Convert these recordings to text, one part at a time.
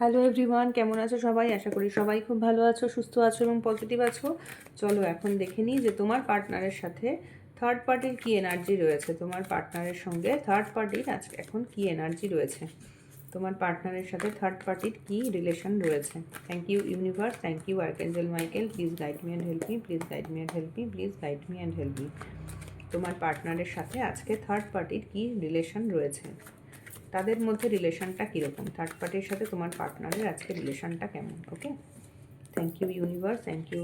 Hello everyone, কেমন আছো সবাই? আশা করি সবাই খুব ভালো আছো, সুস্থ আছো এবং পজিটিভ আছো। চলো এখন দেখে নিই যে তোমার পার্টনারের সাথে থার্ড পার্টির কী এনার্জি রয়েছে। তোমার পার্টনারের সঙ্গে থার্ড পার্টির আজকে এখন কী এনার্জি রয়েছে, তোমার পার্টনারের সাথে থার্ড পার্টির কী রিলেশন রয়েছে। Thank you universe, thank you archangel Michael, please guide me and help me, please guide me and help me, please guide me and help me. তোমার পার্টনারের সাথে আজকে থার্ড পার্টির কী রিলেশন রয়েছে, তাদের মধ্যে রিলেশনটা কীরকম, থার্ড পার্টির সাথে তোমার পার্টনারের আজকে রিলেশনটা কেমন। Okay, thank you universe, thank you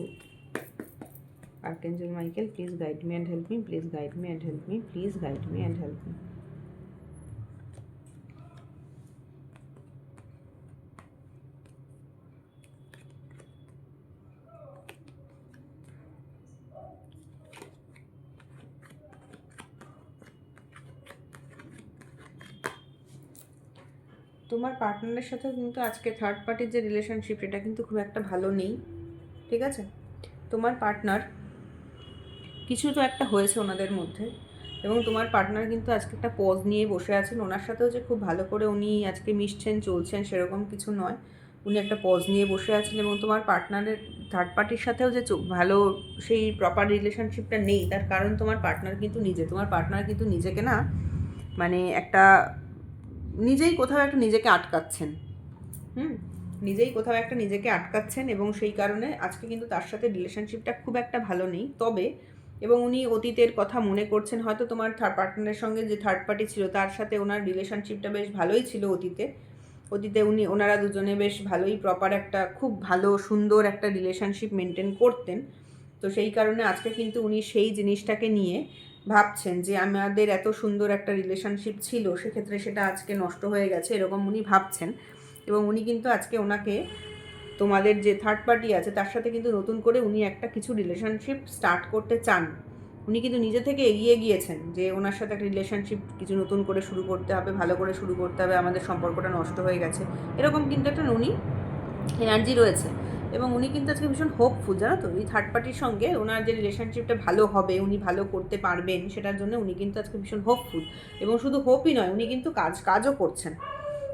archangel Michael, please guide me and help me, please guide me and help me, please guide me and help me. তোমার পার্টনারের সাথে কিন্তু আজকে থার্ড পার্টির যে রিলেশনশিপ এটা কিন্তু খুব একটা ভালো নেই, ঠিক আছে। তোমার পার্টনার কিছু তো একটা হয়েছে ওনাদের মধ্যে, এবং তোমার পার্টনার কিন্তু আজকে একটা পজ নিয়ে বসে আছেন। ওনার সাথেও যে খুব ভালো করে উনি আজকে মিশছেন চলছেন সেরকম কিছু নয়, উনি একটা পজ নিয়ে বসে আছেন। এবং তোমার পার্টনারের থার্ড পার্টির সাথেও যে ভালো সেই প্রপার রিলেশনশিপটা নেই, তার কারণ তোমার পার্টনার কিন্তু তোমার পার্টনার কিন্তু নিজেকে না মানে একটা নিজেই কোথাও একটা নিজেকে আটকাচ্ছেন। নিজেই কোথাও একটা নিজেকে আটকাচ্ছেন, এবং সেই কারণে আজকে কিন্তু তার সাথে রিলেশনশিপটা খুব একটা ভালো নেই। তবে এবং উনি অতীতের কথা মনে করছেন, হয়তো তোমার পার্টনারের সঙ্গে যে থার্ড পার্টি ছিল তার সাথে ওনার রিলেশনশিপটা বেশ ভালোই ছিল অতীতে ওনারা দুজনে বেশ ভালোই প্রপার একটা খুব ভালো সুন্দর একটা রিলেশনশিপ মেনটেন করতেন। তো সেই কারণে আজকে কিন্তু উনি সেই জিনিসটাকে নিয়ে ভাবছেন যে আমাদের এত সুন্দর একটা রিলেশনশিপ ছিল, সেক্ষেত্রে সেটা আজকে নষ্ট হয়ে গেছে, এরকম উনি ভাবছেন। এবং উনি কিন্তু আজকে ওনাকে তোমাদের যে থার্ড পার্টি আছে তার সাথে কিন্তু নতুন করে উনি একটা কিছু রিলেশনশিপ স্টার্ট করতে চান। উনি কিন্তু নিজে থেকে এগিয়ে গিয়েছেন যে ওনার সাথে একটা রিলেশনশিপ কিছু নতুন করে শুরু করতে হবে, ভালো করে শুরু করতে হবে, আমাদের সম্পর্কটা নষ্ট হয়ে গেছে, এরকম কিন্তু একটা উনি এনার্জি রয়েছে। এবং উনি কিন্তু আজকে ভীষণ হোপফুল, জানো তো, এই থার্ড পার্টির সঙ্গে ওনার যে রিলেশনশিপটা ভালো হবে, উনি ভালো করতে পারবেন সেটার জন্য উনি কিন্তু আজকে ভীষণ হোপফুল। এবং শুধু হোপই নয়, উনি কিন্তু কাজও করছেন।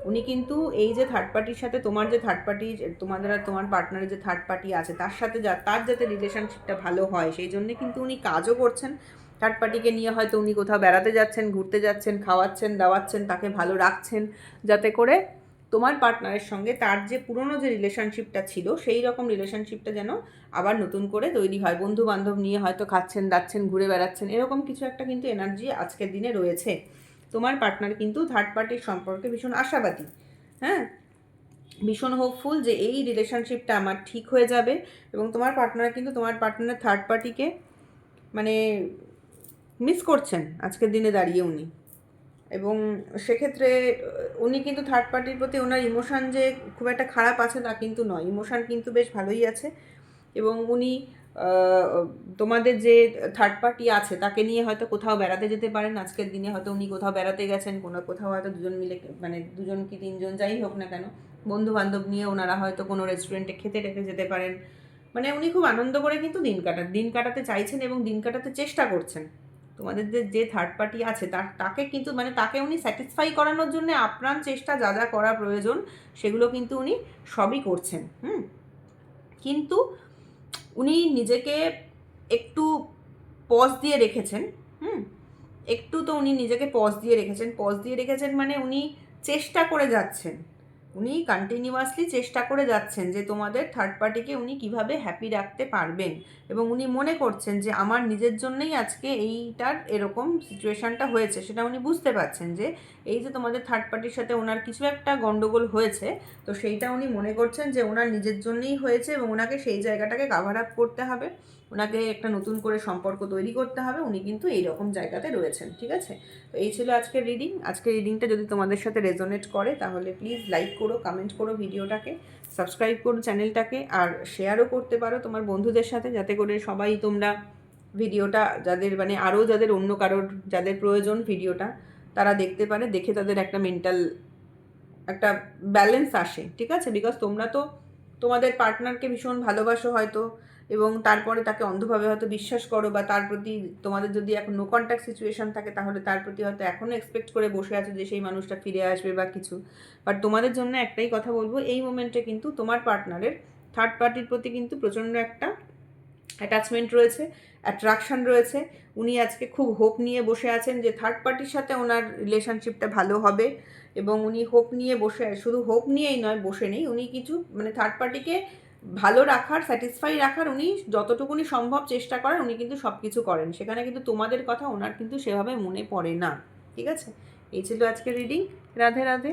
উনি কিন্তু এই যে থার্ড পার্টির সাথে তোমার যে থার্ড পার্টি তোমাদের আর তোমার পার্টনারের যে থার্ড পার্টি আছে তার সাথে তার যাতে রিলেশনশিপটা ভালো হয় সেই জন্যে কিন্তু উনি কাজও করছেন। থার্ড পার্টিকে নিয়ে হয়তো উনি কোথাও বেড়াতে যাচ্ছেন, ঘুরতে যাচ্ছেন, খাওয়াচ্ছেন দাওয়াচ্ছেন, তাকে ভালো রাখছেন, যাতে করে তোমার পার্টনারের সঙ্গে তার যে পুরনো যে রিলেশনশিপটা ছিল সেই রকম রিলেশনশিপটা যেন আবার নতুন করে তৈরি হয়। বন্ধু বান্ধব নিয়ে হয়তো খাচ্ছেন দাচ্ছেন, ঘুরে বেড়াচ্ছেন, এরকম কিছু একটা কিন্তু এনার্জি আজকের দিনে রয়েছে। তোমার পার্টনার কিন্তু থার্ড পার্টির সম্পর্কে ভীষণ আশাবাদী, হ্যাঁ, ভীষণ হোপফুল যে এই রিলেশনশিপটা আমার ঠিক হয়ে যাবে। এবং তোমার পার্টনার থার্ড পার্টিকে মানে মিস করছেন আজকের দিনে দাঁড়িয়ে উনি। এবং সেক্ষেত্রে উনি কিন্তু থার্ড পার্টির প্রতি ওনার ইমোশান যে খুব একটা খারাপ আছে তা কিন্তু নয়, ইমোশান কিন্তু বেশ ভালোই আছে। এবং উনি তোমাদের যে থার্ড পার্টি আছে তাকে নিয়ে হয়তো কোথাও বেড়াতে যেতে পারেন আজকের দিনে, হয়তো উনি কোথাও বেড়াতে গেছেন, কোথাও হয়তো দুজন মিলে, মানে দুজন কি তিনজন যাই হোক না কেন, বন্ধু বান্ধব নিয়ে ওনারা হয়তো কোনো রেস্টুরেন্টে খেতে টেতে যেতে পারেন। মানে উনি খুব আনন্দ করে কিন্তু দিন কাটাতে চাইছেন এবং দিন কাটাতে চেষ্টা করছেন। তোমাদের যে থার্ড পার্টি আছে তাকে কিন্তু তাকে উনি স্যাটিসফাই করানোর জন্য আপ্রাণ চেষ্টা যা যা করা প্রয়োজন সেগুলো কিন্তু উনি সবই করছেন। কিন্তু উনি নিজেকে একটু পজ দিয়ে রেখেছেন। একটু তো উনি নিজেকে পজ দিয়ে রেখেছেন মানে উনি চেষ্টা করে যাচ্ছেন, উনি কন্টিনিউয়াসলি চেষ্টা করে যাচ্ছেন যে তোমাদের থার্ড পার্টিকে উনি কিভাবে হ্যাপি রাখতে পারবেন। এবং উনি মনে করছেন যে আমার নিজের জন্যই আজকে এইটার এরকম সিচুয়েশানটা হয়েছে, সেটা উনি বুঝতে পারছেন যে এই যে তোমাদের থার্ড পার্টির সাথে ওনার কিছু একটা গণ্ডগোল হয়েছে, তো সেইটা উনি মনে করছেন যে ওনার নিজের জন্যই হয়েছে এবং ওনাকে সেই জায়গাটাকে কাভার আপ করতে হবে, ওনাকে একটা নতুন করে সম্পর্ক তৈরি করতে হবে। উনি কিন্তু এইরকম জায়গাতে রয়েছেন, ঠিক আছে। তো এই ছিল আজকের রিডিংটা যদি তোমাদের সাথে রেজোনেট করে তাহলে প্লিজ লাইক করো, কমেন্ট করো ভিডিওটাকে, সাবস্ক্রাইব করো চ্যানেলটাকে, আর শেয়ারও করতে পারো তোমার বন্ধুদের সাথে, যাতে করে সবাই তোমরা ভিডিওটা যাদের আরও যাদের অন্য কারোর যাদের প্রয়োজন ভিডিওটা তারা দেখতে পারে, দেখে তাদের একটা মেন্টাল একটা ব্যালেন্স আসে, ঠিক আছে। বিকজ তোমরা তো তোমাদের পার্টনারকে ভীষণ ভালোবাসো হয়তো, এবং তারপরে তাকে অন্ধভাবে হয়তো বিশ্বাস করো, বা তার প্রতি তোমাদের যদি এখন নো কন্ট্যাক্ট সিচুয়েশান থাকে তাহলে তার প্রতি হয়তো এখনও এক্সপেক্ট করে বসে আছো যে সেই মানুষটা ফিরে আসবে বা কিছু। বাট তোমাদের জন্য একটাই কথা বলবো, এই মোমেন্টে কিন্তু তোমার পার্টনারের থার্ড পার্টির প্রতি কিন্তু প্রচণ্ড একটা অ্যাটাচমেন্ট রয়েছে, অ্যাট্রাকশান রয়েছে। উনি আজকে খুব হোপ নিয়ে বসে আছেন যে থার্ড পার্টির সাথে ওনার রিলেশনশিপটা ভালো হবে, এবং উনি হোপ নিয়ে বসে, শুধু হোপ নিয়েই নয় বসে নেই, উনি কিছু মানে থার্ড পার্টিকে ভালো রাখার, স্যাটিসফাই রাখার উনি যতটুকুনি সম্ভব চেষ্টা করেন, উনি কিন্তু সব কিছু করেন। সেখানে কিন্তু তোমাদের কথা ওনার কিন্তু সেভাবে মনে পড়ে না। ঠিক আছে, এই ছিল আজকের রিডিং। রাধে রাধে।